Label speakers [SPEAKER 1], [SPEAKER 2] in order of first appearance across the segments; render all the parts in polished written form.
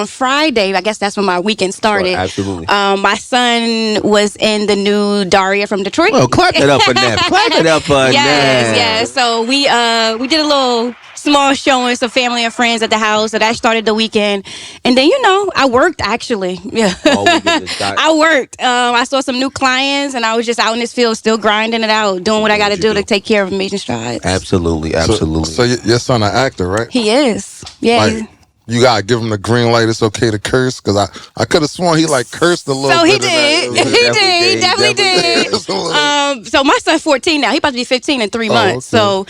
[SPEAKER 1] on Friday, I guess that's when my weekend started.
[SPEAKER 2] Right, absolutely.
[SPEAKER 1] My son was in the new Daria from Detroit.
[SPEAKER 2] Well, clap it up for Neff. Clap it up for Neff.
[SPEAKER 1] Yes. So we did a little small showing, some family and friends at the house. So that started the weekend. And then, I worked actually. Yeah. I worked. I saw some new clients and I was just out in this field still grinding it out, doing what I got to do to take care of Amazing Strides.
[SPEAKER 2] Absolutely.
[SPEAKER 3] So your son an actor, right?
[SPEAKER 1] He is. Yeah.
[SPEAKER 3] You gotta give him the green light. It's okay to curse, because I could have sworn he cursed a little.
[SPEAKER 1] So
[SPEAKER 3] bit.
[SPEAKER 1] He definitely did. So my son's 14 now. He about to be 15 in 3 months.
[SPEAKER 3] Okay.
[SPEAKER 1] So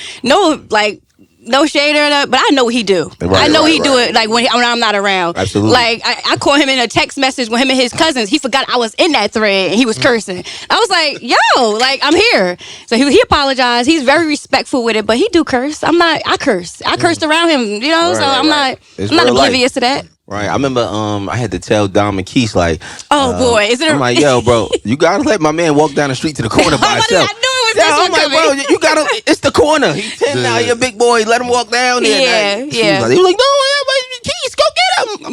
[SPEAKER 1] no shade or that, but I know what he do.
[SPEAKER 2] Right,
[SPEAKER 1] I know he do it when I'm not around.
[SPEAKER 2] Absolutely.
[SPEAKER 1] Like I caught him in a text message with him and his cousins. He forgot I was in that thread and he was cursing. I was like, yo, I'm here. So he apologized. He's very respectful with it, but he do curse. I curse. I cursed around him, so I'm not oblivious to that.
[SPEAKER 2] Right, I remember I had to tell Dom and Keith
[SPEAKER 1] boy, is it?
[SPEAKER 2] I'm like, yo, bro, you gotta let my man walk down the street to the corner by himself.
[SPEAKER 1] I knew it was this one
[SPEAKER 2] I'm like, bro, you gotta. It's the corner. He's 10 now. You're a big boy. Let him walk down there.
[SPEAKER 1] Yeah.
[SPEAKER 2] He was like, no, Keith, go get him.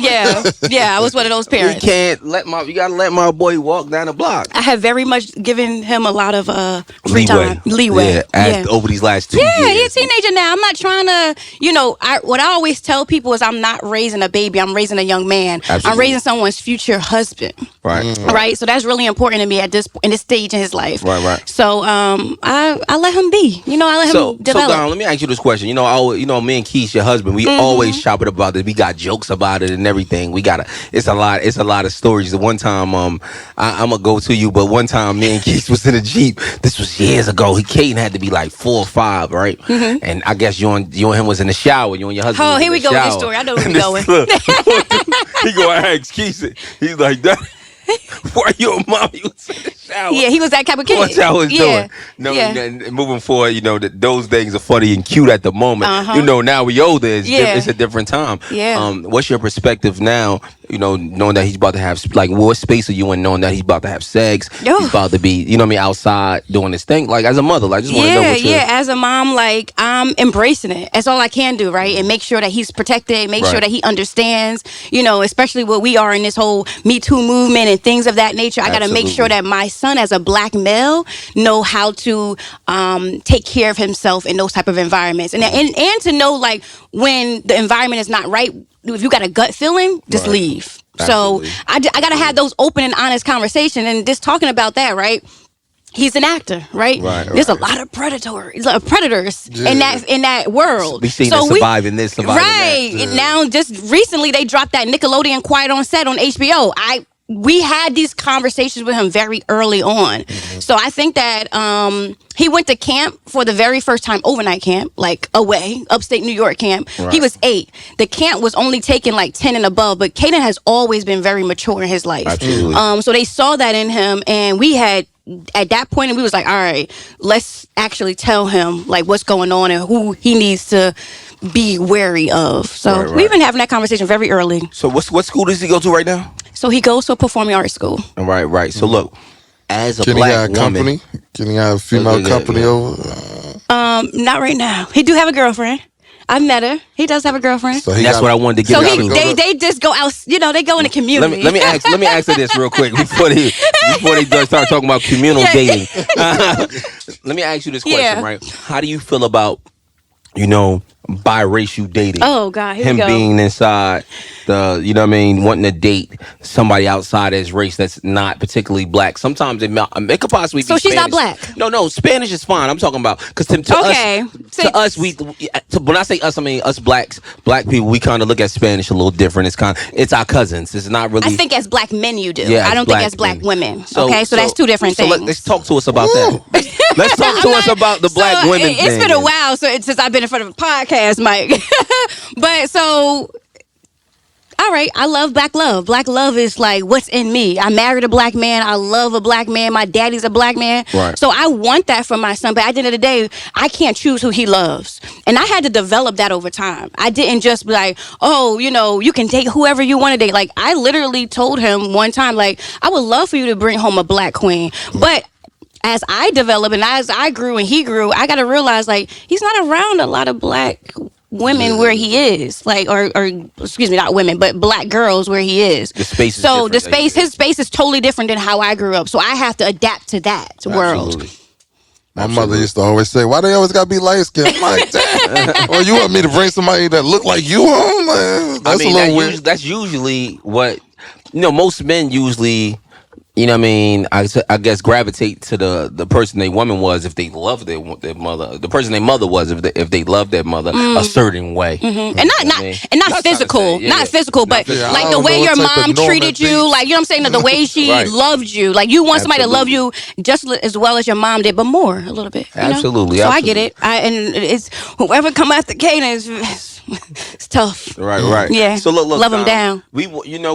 [SPEAKER 1] Yeah. I was one of those parents.
[SPEAKER 2] You gotta let my boy walk down the block.
[SPEAKER 1] I have very much given him a lot of free time, leeway.
[SPEAKER 2] Over these last 2 years.
[SPEAKER 1] Yeah, he's a teenager now. I'm not trying to, what I always tell people is I'm not raising a baby. I'm raising a young man.
[SPEAKER 2] Absolutely.
[SPEAKER 1] I'm raising someone's future husband.
[SPEAKER 2] Right.
[SPEAKER 1] Right. So that's really important to me in this stage in his life.
[SPEAKER 2] Right.
[SPEAKER 1] So I let him be. I let him develop.
[SPEAKER 2] So Don, let me ask you this question. Me and Keith, your husband, we always chop it about this. We got jokes about it and everything. It's a lot of stories. One time, I'm gonna go to you, but one time me and Keith was in a Jeep. This was years ago. Caden had to be like 4 or 5, right? Mm-hmm. And I guess you and him was in the shower. You and your husband.
[SPEAKER 1] Oh, here we go with this story. I know where we're going.
[SPEAKER 2] He go ask Keith. He's like that. Why your mom? You was in the shower.
[SPEAKER 1] Yeah, he was that type of kid.
[SPEAKER 2] What y'all was doing? No, and moving forward, those things are funny and cute at the moment. Now we older. It's a different time.
[SPEAKER 1] Yeah.
[SPEAKER 2] What's your perspective now? Knowing that he's about to have what space are you in? Knowing that he's about to have sex, he's about to be, outside doing this thing. Like as a mother, just want to know what you're.
[SPEAKER 1] As a mom, I'm embracing it. That's all I can do, right? And make sure that he's protected. Make sure that he understands. Especially what we are in this whole Me Too movement and things of that nature. I got to make sure that my son, as a black male, know how to take care of himself in those type of environments, and to know when the environment is not right. If you got a gut feeling, just leave. Absolutely. So I got to have those open and honest conversations, and just talking about that, right? He's an actor, right? There's a lot of predators in that world.
[SPEAKER 2] We seen surviving this, surviving
[SPEAKER 1] that. Right. Now, just recently, they dropped that Nickelodeon Quiet on Set on HBO. We had these conversations with him very early on. Mm-hmm. So I think that he went to camp for the very first time, overnight camp, away, upstate New York camp. Right. He was 8. The camp was only taking 10 and above, but Kaden has always been very mature in his life.
[SPEAKER 2] Absolutely.
[SPEAKER 1] So they saw that in him, and we had, at that point, we was like, all right, let's actually tell him what's going on and who he needs to be wary of. So we've been having that conversation very early.
[SPEAKER 2] So what school does he go to right now?
[SPEAKER 1] So he goes to a performing arts school.
[SPEAKER 2] Right. So look, as a black woman,
[SPEAKER 3] can he have a female company over?
[SPEAKER 1] Not right now. He do have a girlfriend. I met her. He does have a girlfriend.
[SPEAKER 2] So that's what I wanted to get.
[SPEAKER 1] So they just go out. They go in the community.
[SPEAKER 2] Let me ask her this real quick before they start talking about communal dating. Let me ask you this question, right? How do you feel about biracial dating?
[SPEAKER 1] Oh God, here we go.
[SPEAKER 2] Him being inside wanting to date somebody outside his race that's not particularly black. Sometimes it could possibly be.
[SPEAKER 1] So she's
[SPEAKER 2] Spanish.
[SPEAKER 1] not black.
[SPEAKER 2] No, Spanish is fine. I'm talking about because to us, when I say us, I mean us black people. We kind of look at Spanish a little different. It's our cousins. It's not really.
[SPEAKER 1] I think as black men you do.
[SPEAKER 2] Yeah,
[SPEAKER 1] I don't think as black women. So that's two different things.
[SPEAKER 2] Let's talk to us about that. Let's talk to us about the black women.
[SPEAKER 1] It's been a while since I've been in front of a podcast, Mike. But so. All right, I love black love. Black love is what's in me. I married a black man. I love a black man. My daddy's a black man.
[SPEAKER 2] Right.
[SPEAKER 1] So I want that for my son. But at the end of the day, I can't choose who he loves. And I had to develop that over time. I didn't just be you can date whoever you want to date. I literally told him one time, I would love for you to bring home a black queen. But as I developed and as I grew and he grew, I got to realize, he's not around a lot of black women where he is, like, or excuse me, not women, but black girls where he is.
[SPEAKER 2] The space is
[SPEAKER 1] so the
[SPEAKER 2] different,
[SPEAKER 1] space, his space is totally different than how I grew up. So I have to adapt to that world.
[SPEAKER 2] Absolutely.
[SPEAKER 3] My mother used to always say, "Why they always gotta be light skinned?" I'm like, damn. Or you want me to bring somebody that look like you home? Man, that's a little weird.
[SPEAKER 2] That's usually what most men usually. You know what I mean? I guess gravitate to the person their woman was if they love their mother. The person their mother was if they love their mother a certain way.
[SPEAKER 1] Mm-hmm. And not physical, not physical, but like the way your mom treated you, like, you know what I'm saying, the way she loved you. Like, you want somebody to love you just as well as your mom did, but more a little bit.
[SPEAKER 2] Absolutely.
[SPEAKER 1] So I get it. And it's whoever come after Kanan is it's tough.
[SPEAKER 2] Right.
[SPEAKER 1] Yeah.
[SPEAKER 2] So look,
[SPEAKER 1] love them down.
[SPEAKER 2] We